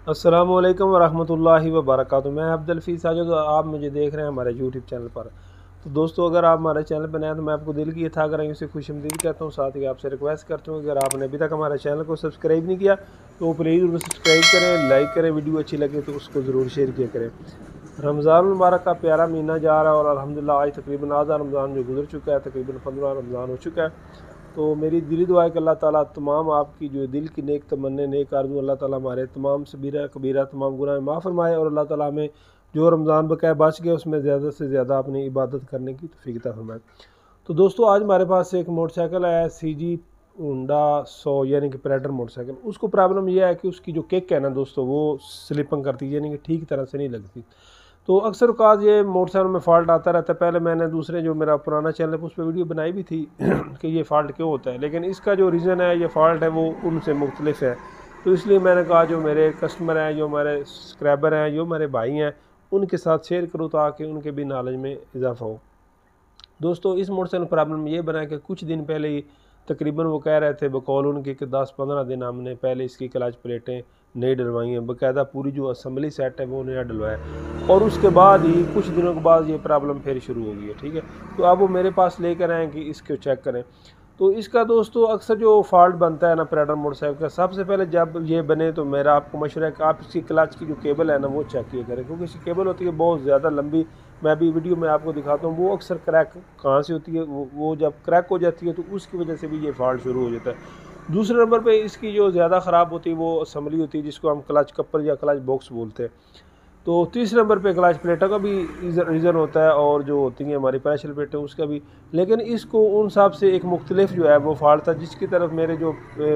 अस्सलामुअलैकुम वरहमतुल्लाहि वबरकातुहू। मैं अब्दुल साजिद, तो आप मुझे देख रहे हैं हमारे यूट्यूब चैनल पर। तो दोस्तों, अगर आप हमारे चैनल पर नए हैं तो मैं आपको दिल की था करें उसे खुशमदीद कहता हूँ। साथ ही आपसे रिक्वेस्ट करता हूँ कि अगर आपने अभी तक हमारे चैनल को सब्सक्राइब नहीं किया तो प्लीज़ सब्सक्राइब करें, लाइक करें, वीडियो अच्छी लगे तो उसको ज़रूर शेयर किया करें। रमज़ान मुबारक का प्यारा महीना जा रहा है और अल्हम्दुलिल्लाह आज तकरीबन आधा रमज़ान जो गुजर चुका है, तकरीबन 15 रमज़ान हो चुका है। तो मेरी दिली दुआ है कि अल्लाह ताला तमाम आपकी जो दिल की नेक तमन्ने नेक आरज़ू, अल्लाह ताला हमारे तमाम सगीरा कबीरा तमाम गुनाह माफ़ फरमाए और अल्लाह ताला हमें जो रमज़ान बकाया बच गया उसमें ज़्यादा से ज़्यादा अपनी इबादत करने की तौफीक अता फरमाए। तो दोस्तों, आज हमारे पास एक मोटरसाइकिल है CG होंडा 100 यानी कि प्रेडेटर मोटरसाइकिल। उसको प्रॉब्लम यह है कि उसकी जो किक है ना दोस्तों, वो स्लिपिंग करती है, यानी कि ठीक तरह से नहीं लगती। तो अक्सर औक़ात ये मोटरसाइकिल में फ़ॉल्ट आता रहता है। पहले मैंने दूसरे जो मेरा पुराना चैनल है उस पर वीडियो बनाई भी थी कि ये फ़ॉल्ट क्यों होता है, लेकिन इसका जो रीज़न है, ये फ़ॉल्ट है, वो उनसे मुख्तलिफ है। तो इसलिए मैंने कहा जो मेरे कस्टमर हैं, जो हमारे सब्सक्राइबर हैं, जो हमारे भाई हैं, उनके साथ शेयर करूँ ताकि उनके भी नॉलेज में इजाफ़ा हो। दोस्तों, इस मोटरसाइकिल प्रॉब्लम ये बना कि कुछ दिन पहले ही तकरीबन वो कह रहे थे बकौल उनके कि 10-15 दिन हमने पहले इसकी क्लच प्लेटें नई डलवाई हैं, बाकायदा पूरी जो असम्बली सेट है वो नया डलवाया और उसके बाद ही कुछ दिनों के बाद ये प्रॉब्लम फिर शुरू हो गई है। ठीक है, तो अब वो मेरे पास लेकर आएँ कि इसको चेक करें। तो इसका दोस्तों अक्सर जो फ़ॉल्ट बनता है ना प्रेडेटर मोटरसाइकिल का, सबसे पहले जब ये बने तो मेरा आपको मशवरा है कि आप इसकी क्लच की जो केबल है ना वो चेक किया करें, क्योंकि इसकी केबल होती है बहुत ज़्यादा लंबी। मैं अभी वीडियो में आपको दिखाता हूँ वो अक्सर क्रैक कहाँ से होती है, वो जब क्रैक हो जाती है तो उसकी वजह से भी ये फ़ॉल्ट शुरू हो जाता है। दूसरे नंबर पे इसकी जो ज़्यादा ख़राब होती है वो असम्बली होती है, जिसको हम क्लच कपल या क्लच बॉक्स बोलते हैं। तो तीसरे नंबर पे क्लच प्लेटों का भी रीज़न होता है और जो होती हैं हमारी प्रेशर प्लेटें उसका भी। लेकिन इसको उन सब से एक मुख्तलिफ जो है वो फ़ॉल्ट था, जिसकी तरफ मेरे जो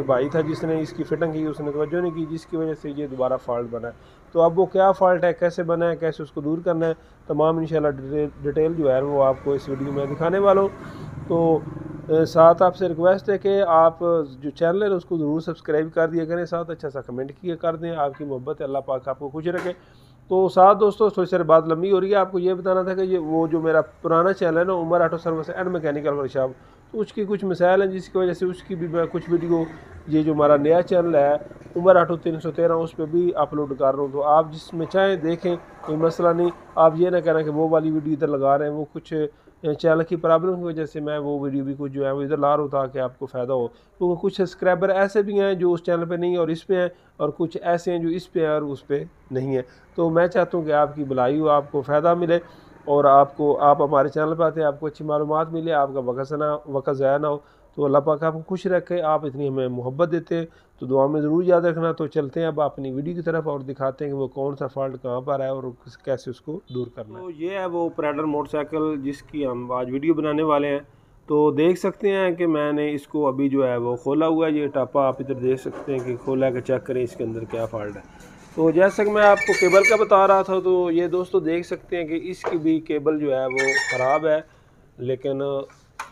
भाई था जिसने इसकी फ़िटिंग की उसने तवज्जो नहीं की, जिसकी वजह से ये दोबारा फ़ॉल्ट बना है। तो अब वो क्या फ़ॉल्ट है, कैसे बना है, कैसे उसको दूर करना है, तमाम इंशाल्लाह डिटेल जो है वो आपको इस वीडियो में दिखाने वाला हूँ। तो साथ आपसे रिक्वेस्ट है कि आप जो चैनल है उसको ज़रूर सब्सक्राइब कर दिया करें, साथ अच्छा सा कमेंट किया कर दें। आपकी मोहब्बत है, अल्लाह पाक आपको खुश रखे। तो साथ दोस्तों, थोड़ी सी बात लंबी हो रही है, आपको ये बताना था कि ये वो जो मेरा पुराना चैनल है ना Umar auto service and mechanical workshop, तो उसकी कुछ मिसाइल हैं जिसकी वजह से उसकी भी मैं कुछ वीडियो, ये जो हमारा नया चैनल है उमर ऑटो 313 उस पर भी अपलोड कर रहा हूँ। तो आप जिसमें चाहें देखें, कोई मसला नहीं। आप ये ना कहना कि वो वाली वीडियो इधर लगा रहे हैं, वो कुछ चैनल की प्रॉब्लम की वजह से मैं वो वीडियो भी कुछ जो है वो इधर ला रहा हूँ ताकि आपको फ़ायदा हो। तो कुछ सब्सक्राइबर ऐसे भी हैं जो उस चैनल पे नहीं है और इस पे हैं, और कुछ ऐसे हैं जो इस पे हैं और उस पे नहीं है। तो मैं चाहता हूँ कि आपकी भलाई हो, आपको फ़ायदा मिले और आप हमारे चैनल पर आते हैं, आपको अच्छी मालूमात मिले, आपका वक़्त ज़ाया ना हो। तो अल्लाह पाक आपको खुश रखे। आप इतनी हमें मोहब्बत देते हैं तो दुआ में ज़रूर याद रखना। तो चलते हैं अब अपनी वीडियो की तरफ और दिखाते हैं कि वो कौन सा फ़ॉल्ट कहाँ पर है और कैसे उसको दूर करना है। तो ये है वो प्रेडेटर मोटरसाइकिल जिसकी हम आज वीडियो बनाने वाले हैं। तो देख सकते हैं कि मैंने इसको अभी जो है वो खोला हुआ है। ये टापा आप इधर देख सकते हैं कि खोला के चेक करें इसके अंदर क्या फ़ॉल्ट है। तो जैसा कि मैं आपको केबल का बता रहा था, तो ये दोस्तों देख सकते हैं कि इसकी भी केबल जो है वो ख़राब है, लेकिन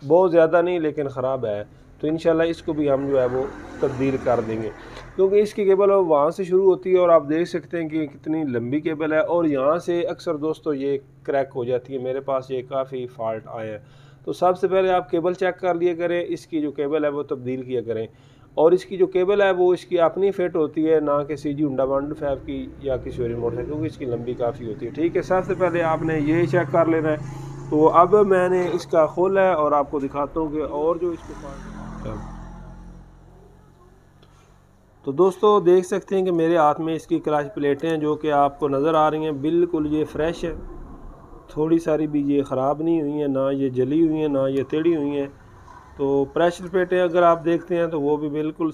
बहुत ज़्यादा नहीं, लेकिन ख़राब है। तो इंशाल्लाह इसको भी हम जो है वो तब्दील कर देंगे, क्योंकि इसकी केबल वहाँ से शुरू होती है और आप देख सकते हैं कि कितनी लंबी केबल है और यहाँ से अक्सर दोस्तों ये क्रैक हो जाती है। मेरे पास ये काफ़ी फ़ॉल्ट आए हैं। तो सबसे पहले आप केबल चेक कर लिया करें, इसकी जो केबल है वो तब्दील किया करें। और इसकी जो केबल है वो इसकी अपनी फिट होती है, ना कि CG होंडा 125 की या किसी और मोटर है, क्योंकि इसकी लंबी काफ़ी होती है। ठीक है, सबसे पहले आपने ये चेक कर लेना है। तो अब मैंने इसका खोला है और आपको दिखाता हूँ कि और जो इसको तो दोस्तों देख सकते हैं कि मेरे हाथ में इसकी क्लच प्लेटें हैं जो कि आपको नज़र आ रही हैं, बिल्कुल ये फ्रेश है। थोड़ी सारी भी ये ख़राब नहीं हुई हैं, ना ये जली हुई हैं, ना ये टेढ़ी हुई हैं। तो प्रेशर प्लेटें अगर आप देखते हैं तो वो भी बिल्कुल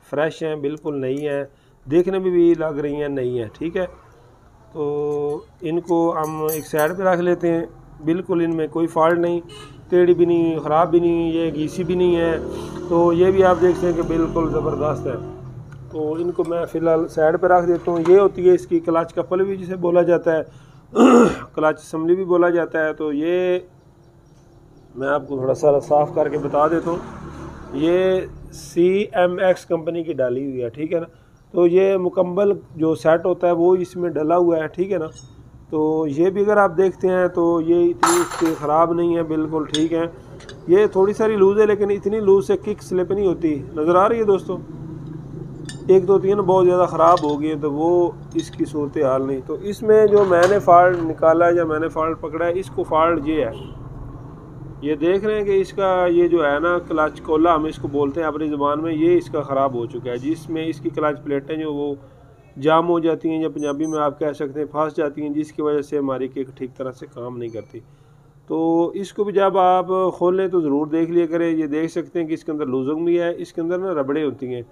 फ्रेश हैं, बिल्कुल नई हैं, देखने में भी लग रही हैं नई हैं। ठीक है, तो इनको हम एक साइड पे रख लेते हैं। बिल्कुल इनमें कोई फॉल्ट नहीं, टेढ़ी भी नहीं, ख़राब भी नहीं, ये घिसी भी नहीं है। तो ये भी आप देखते हैं कि बिल्कुल ज़बरदस्त है। तो इनको मैं फ़िलहाल साइड पे रख देता हूँ। ये होती है इसकी क्लच कपल भी जिसे बोला जाता है क्लच असम्बली भी बोला जाता है। तो ये मैं आपको थोड़ा सा साफ़ करके बता देता हूँ। ये CMX कंपनी की डाली हुई है, ठीक है ना। तो ये मुकम्मल जो सेट होता है वो इसमें डला हुआ है, ठीक है ना। तो ये भी अगर आप देखते हैं तो ये इतनी इसकी ख़राब नहीं है, बिल्कुल ठीक है। ये थोड़ी सारी लूज़ है, लेकिन इतनी लूज़ से किक स्लिप नहीं होती। नज़र आ रही है दोस्तों, एक तो तीन बहुत ज़्यादा ख़राब हो गई है, तो वो इसकी सूरत हाल नहीं। तो इसमें जो मैंने फ़ॉल्ट निकाला है या मैंने फ़ॉल्ट पकड़ा है, इसको फ़ॉल्ट ये है, ये देख रहे हैं कि इसका ये जो है ना क्लच कोला हम इसको बोलते हैं अपनी ज़ुबान में, ये इसका ख़राब हो चुका है, जिसमें इसकी क्लच प्लेटें जो वो जाम हो जाती हैं, या पंजाबी में आप कह सकते हैं फंस जाती हैं, जिसकी वजह से हमारी किक ठीक तरह से काम नहीं करती। तो इसको भी जब आप खोलें तो ज़रूर देख लिया करें। ये देख सकते हैं कि इसके अंदर लूजिंग भी है, इसके अंदर ना रबड़े होती हैं,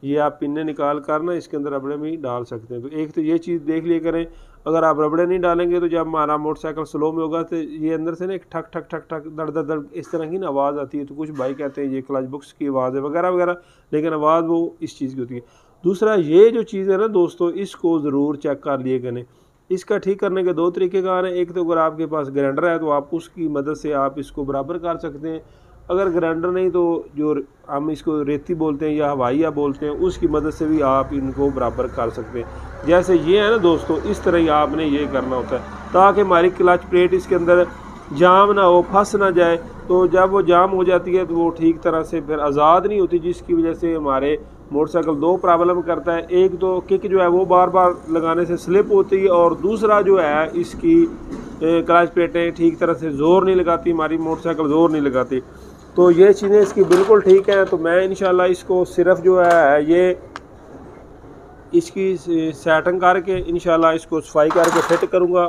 ये आप पिन्ने निकाल कर ना इसके अंदर रबड़े भी डाल सकते हैं। तो एक तो ये चीज़ देख लिया करें। अगर आप रबड़े नहीं डालेंगे तो जब हमारा मोटरसाइकिल स्लो में होगा तो ये अंदर से ना एक ठक ठक ठक ठक दड़ दड़ दड़ इस तरह की ना आवाज़ आती है। तो कुछ भाई कहते हैं ये क्लच बॉक्स की आवाज़ है वगैरह वगैरह, लेकिन आवाज़ वो इस चीज़ की होती है। दूसरा ये जो चीज़ है ना दोस्तों, इसको ज़रूर चेक कर लिए करें। इसका ठीक करने के दो तरीके कार हैं। एक तो अगर आपके पास ग्राइंडर है तो आप उसकी मदद से आप इसको बराबर कर सकते हैं। अगर ग्राइंडर नहीं तो जो हम इसको रेती बोलते हैं या हवाइया बोलते हैं, उसकी मदद से भी आप इनको बराबर कर सकते हैं। जैसे ये है ना दोस्तों, इस तरह ही आपने ये करना होता है ताकि हमारी क्लच प्लेट इसके अंदर जाम ना हो, फंस ना जाए। तो जब वो जाम हो जाती है तो वो ठीक तरह से फिर आज़ाद नहीं होती, जिसकी वजह से हमारे मोटरसाइकिल दो प्रॉब्लम करता है। एक तो किक जो है वो बार बार लगाने से स्लिप होती है, और दूसरा जो है इसकी क्लच प्लेटें ठीक तरह से ज़ोर नहीं लगाती, हमारी मोटरसाइकिल ज़ोर नहीं लगाती। तो ये चीज़ें इसकी बिल्कुल ठीक हैं। तो मैं इंशाल्लाह इसको सिर्फ जो है ये इसकी सेटिंग करके इंशाल्लाह इसको सफाई करके फिट करूँगा।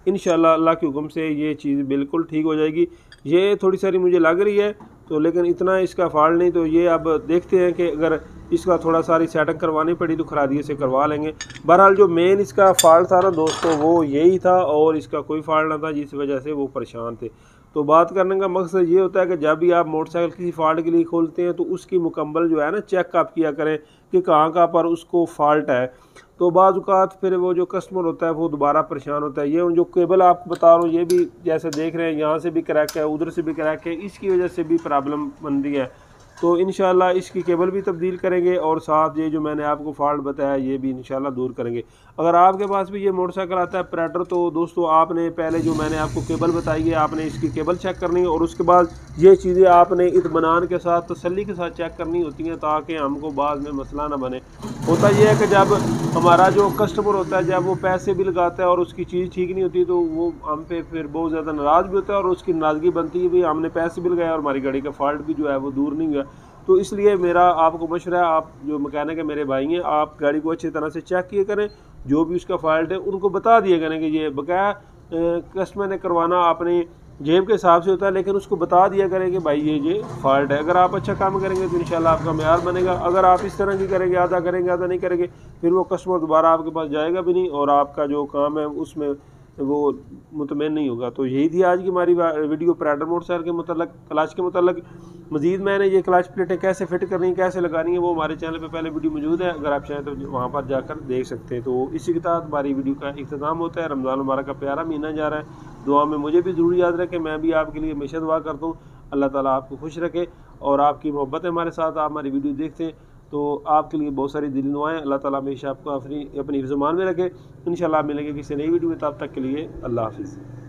इंशाल्लाह अल्लाह के हुक्म से ये चीज़ बिल्कुल ठीक हो जाएगी। ये थोड़ी सारी मुझे लग रही है तो, लेकिन इतना इसका फॉल्ट नहीं। तो ये अब देखते हैं कि अगर इसका थोड़ा सारी सेटिंग करवानी पड़ी तो खरादिए से करवा लेंगे। बहरहाल जो मेन इसका फॉल्ट था ना दोस्तों वो यही था, और इसका कोई फॉल्ट ना था जिस वजह से वो परेशान थे। तो बात करने का मकसद ये होता है कि जब भी आप मोटरसाइकिल किसी फॉल्ट के लिए खोलते हैं तो उसकी मुकम्मल जो है ना चेक आप किया करें कि कहाँ कहाँ पर उसको फॉल्ट है। तो बाज़ औक़ात फिर वो जो कस्टमर होता है वो दोबारा परेशान होता है। ये जो केबल आपको बता रहा हूँ ये भी जैसे देख रहे हैं, यहाँ से भी क्रैक है, उधर से भी क्रैक है, इसकी वजह से भी प्रॉब्लम बन रही है। तो इंशाल्लाह इसकी केबल भी तब्दील करेंगे, और साथ ये जो मैंने आपको फॉल्ट बताया ये भी इंशाल्लाह दूर करेंगे। अगर आपके पास भी ये मोटरसाइकिल आता है प्रेडर, तो दोस्तों आपने पहले जो मैंने आपको केबल बताई है आपने इसकी केबल चेक करनी है, और उसके बाद ये चीज़ें आपने इत्मीनान के साथ तसल्ली के साथ चेक करनी होती हैं ताकि हमको बाद में मसला ना बने। होता यह है कि जब हमारा जो कस्टमर होता है जब वो पैसे भी लगाता है और उसकी चीज़ ठीक नहीं होती तो वो हम पे फिर बहुत ज़्यादा नाराज़ भी होता है, और उसकी नाराज़गी बनती है भाई हमने पैसे भी लगाए और हमारी गाड़ी का फॉल्ट भी जो है वो दूर नहीं हुआ। तो इसलिए मेरा आपको मशवरा है, आप जो मैकेनिक है मेरे भाई हैं, आप गाड़ी को अच्छी तरह से चेक किए करें, जो भी उसका फॉल्ट है उनको बता दिए करें कि ये बकाया कस्टमर ने करवाना अपने जेब के हिसाब से होता है, लेकिन उसको बता दिया करें कि भाई ये फॉल्ट है। अगर आप अच्छा काम करेंगे तो इंशाल्लाह आपका मेयार बनेगा। अगर आप इस तरह की करेंगे, आधा करेंगे आधा नहीं करेंगे, फिर वो कस्टमर दोबारा आपके पास जाएगा भी नहीं, और आपका जो काम है उसमें वो मुतमईन नहीं होगा। तो यही थी आज की हमारी वीडियो प्रेडर मोटरसाइकिल के मतलब क्लच के मतलब। मज़ीद मैंने ये क्लच प्लेटें कैसे फिट करनी है कैसे लगानी है वो हमारे चैनल पे पहले वीडियो मौजूद है, अगर आप चाहें तो वहाँ पर जाकर देख सकते हैं। तो इसी के साथ हमारी वीडियो का इख्तिताम होता है। रमज़ान मुबारक का प्यारा महीना जा रहा है, दुआ में मुझे भी ज़रूर याद रखें, मैं भी आपके लिए हमेशा दुआ करता हूँ। अल्लाह ताला आपको खुश रखे, और आपकी मोहब्बत है हमारे साथ, आप हमारी वीडियो देखते हैं तो आपके लिए बहुत सारी दिली दुआएं। अल्लाह ताला हमेशा आपको अपनी हिफ्ज़-ए-मान में रखे। इंशाल्लाह मिलेंगे किसी नई वीडियो में, तब तक के लिए अल्लाह हाफ़िज़।